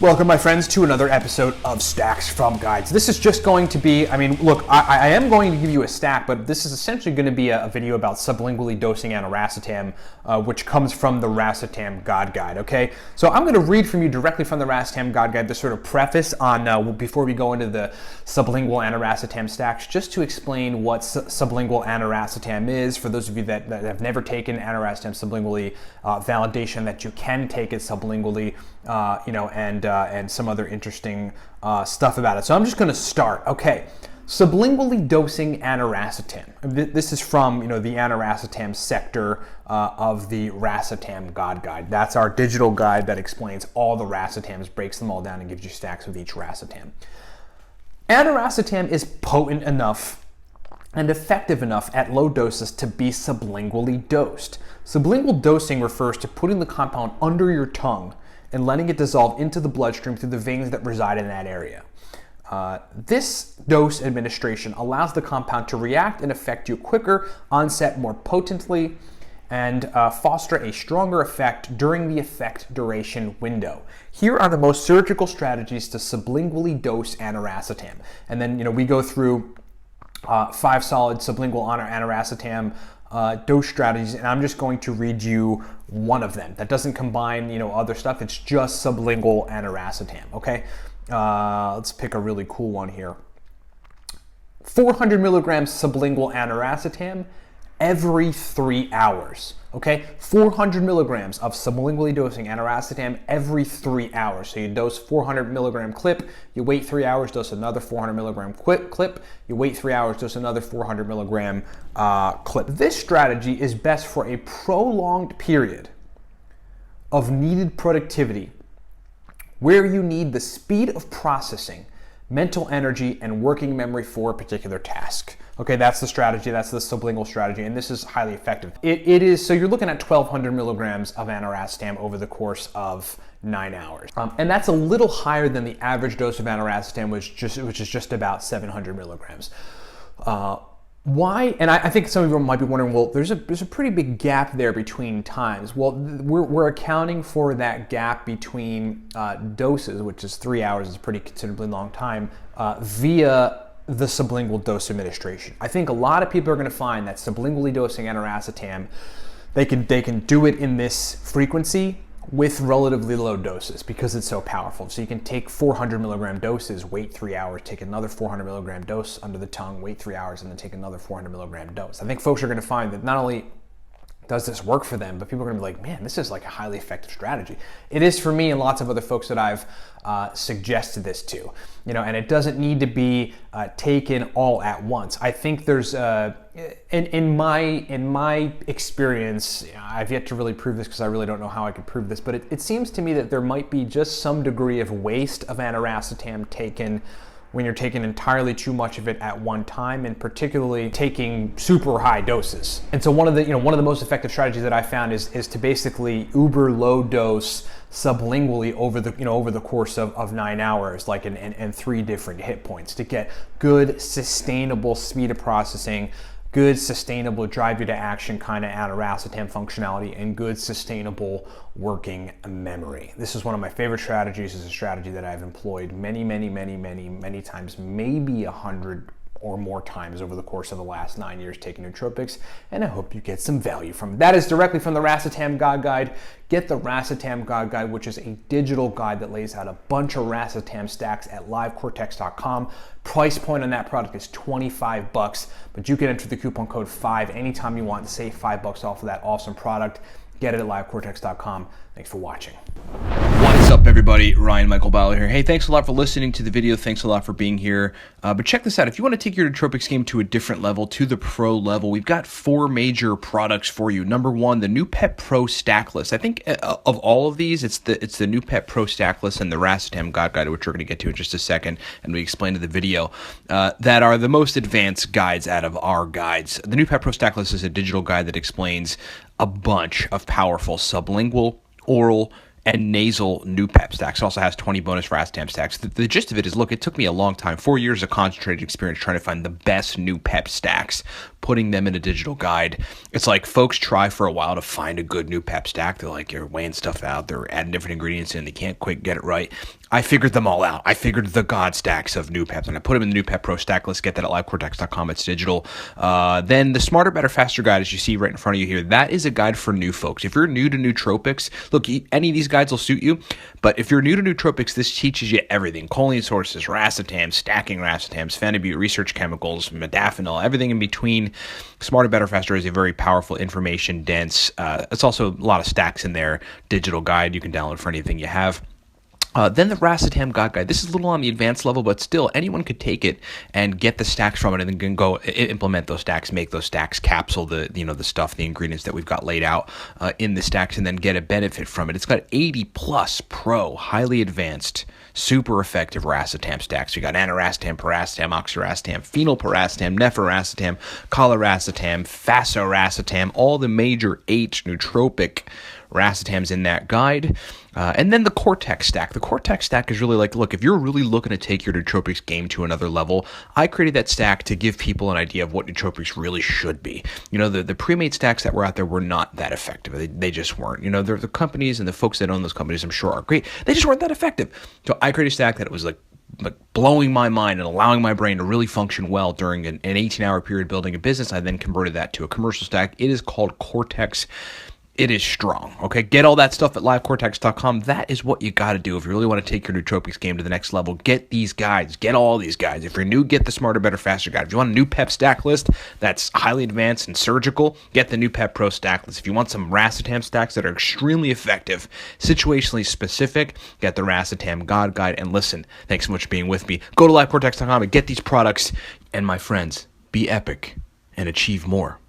Welcome, my friends, to another episode of Stacks from Guides. This is just going to be, look, I am going to give you a stack, but this is essentially going to be a video about sublingually dosing Aniracetam, which comes from the Racetam God Guide, okay? So I'm going to read from you directly from the Racetam God Guide, the sort of preface on, before we go into the sublingual Aniracetam stacks, just to explain what sublingual Aniracetam is, for those of you that have never taken Aniracetam sublingually, validation that you can take it sublingually, and some other interesting stuff about it. So I'm just going to start. Okay, sublingually dosing Aniracetam. This is from the Aniracetam sector of the Racetam God Guide. That's our digital guide that explains all the Racetams, breaks them all down, and gives you stacks with each Racetam. Aniracetam is potent enough and effective enough at low doses to be sublingually dosed. Sublingual dosing refers to putting the compound under your tongue and letting it dissolve into the bloodstream through the veins that reside in that area. This dose administration allows the compound to react and affect you quicker, onset more potently, and foster a stronger effect during the effect duration window. Here are the most surgical strategies to sublingually dose Aniracetam. And then we go through 5 solid sublingual Aniracetam dose strategies, and I'm just going to read you one of them. That doesn't combine other stuff. It's just sublingual Aniracetam. Okay, let's pick a really cool one here. 400 milligrams sublingual Aniracetam every 3 hours. Okay, 400 milligrams of sublingually dosing Aniracetam every 3 hours. So you dose 400 milligram clip, you wait 3 hours, dose another 400 milligram clip, you wait 3 hours, dose another 400 milligram clip. This strategy is best for a prolonged period of needed productivity where you need the speed of processing, mental energy, and working memory for a particular task. Okay, that's the strategy, that's the sublingual strategy, and this is highly effective. It is, so you're looking at 1,200 milligrams of Aniracetam over the course of 9 hours. And that's a little higher than the average dose of Aniracetam, which is just about 700 milligrams. Why? And I think some of you might be wondering, well, there's a pretty big gap there between times. Well, we're accounting for that gap between doses, which is 3 hours, is a pretty considerably long time, via the sublingual dose administration. I think a lot of people are going to find that sublingually dosing Aniracetam, they can do it in this frequency with relatively low doses because it's so powerful. So you can take 400 milligram doses, wait 3 hours, take another 400 milligram dose under the tongue, wait 3 hours, and then take another 400 milligram dose. I think folks are going to find that not only does this work for them, but people are going to be like, man, this is like a highly effective strategy. It is for me and lots of other folks that I've suggested this to, and it doesn't need to be taken all at once. I think there's, in my experience, I've yet to really prove this because I really don't know how I could prove this, but it seems to me that there might be just some degree of waste of Aniracetam taken when you're taking entirely too much of it at one time, and particularly taking super high doses. And so one of the most effective strategies that I found is to basically uber low dose sublingually over the course of 9 hours, like and 3 different hit points, to get good sustainable speed of processing, good sustainable drive you to action kind of Aniracetam functionality, and good sustainable working memory. This is one of my favorite strategies. It's a strategy that I've employed many times, maybe 100 or more times over the course of the last 9 years taking nootropics, and I hope you get some value from it. That is directly from the Racetam God Guide. Get the Racetam God Guide, which is a digital guide that lays out a bunch of Racetam stacks at livecortex.com. Price point on that product is $25, but you can enter the coupon code 5 anytime you want to save $5 off of that awesome product. Get it at livecortex.com. Thanks for watching. What is up, everybody? Ryan Michael Bauer here. Hey, thanks a lot for listening to the video. Thanks a lot for being here. But check this out. If you want to take your nootropics game to a different level, to the pro level, we've got 4 major products for you. Number 1, the NuPep Pro Stack List. I think of all of these, it's the NuPep Pro Stack List and the Racetam God Guide, which we're going to get to in just a second, and we explain in the video, that are the most advanced guides out of our guides. The NuPep Pro Stack List is a digital guide that explains a bunch of powerful sublingual, oral, and nasal NuPep stacks. It also has 20 bonus Racetam stacks. The gist of it is, look, it took me a long time, 4 years of concentrated experience trying to find the best NuPep stacks, putting them in a digital guide. It's like folks try for a while to find a good NuPep stack. They're like, you're weighing stuff out, they're adding different ingredients in, they can't quite get it right. I figured them all out. I figured the god stacks of new peps, and I put them in the new pep pro stack list. Get that at livecortex.com. It's digital. Then the Smarter, Better, Faster guide, as you see right in front of you here, that is a guide for new folks. If you're new to nootropics, look, any of these guides will suit you, but if you're new to nootropics, this teaches you everything. Choline sources, racetams, stacking racetams, phenibut, research chemicals, modafinil, everything in between. Smarter, Better, Faster is a very powerful, information dense. It's also a lot of stacks in there. Digital guide you can download for anything you have. Then the Racetam God Guide. This is a little on the advanced level, but still, anyone could take it and get the stacks from it, and then can go implement those stacks, make those stacks, capsule the stuff, the ingredients that we've got laid out in the stacks, and then get a benefit from it. It's got 80 plus pro, highly advanced, super effective racetam stacks. We got aniracetam, piracetam, oxiracetam, phenylpiracetam, nephiracetam, coliracetam, fasoracetam, all the major H nootropic racetams in that guide. And then the Cortex stack. The Cortex stack is really like, look, if you're really looking to take your nootropics game to another level, I created that stack to give people an idea of what nootropics really should be. The pre-made stacks that were out there were not that effective. They just weren't. The companies and the folks that own those companies, I'm sure, are great. They just weren't that effective. So I created a stack that was like blowing my mind and allowing my brain to really function well during an 18-hour period building a business. I then converted that to a commercial stack. It is called Cortex. It is strong, okay? Get all that stuff at livecortex.com. That is what you got to do if you really want to take your nootropics game to the next level. Get these guides. Get all these guides. If you're new, get the Smarter, Better, Faster guide. If you want a new pep stack list that's highly advanced and surgical, get the new pep pro stack list. If you want some racetam stacks that are extremely effective, situationally specific, get the Racetam God Guide. And listen, thanks so much for being with me. Go to livecortex.com and get these products. And my friends, be epic and achieve more.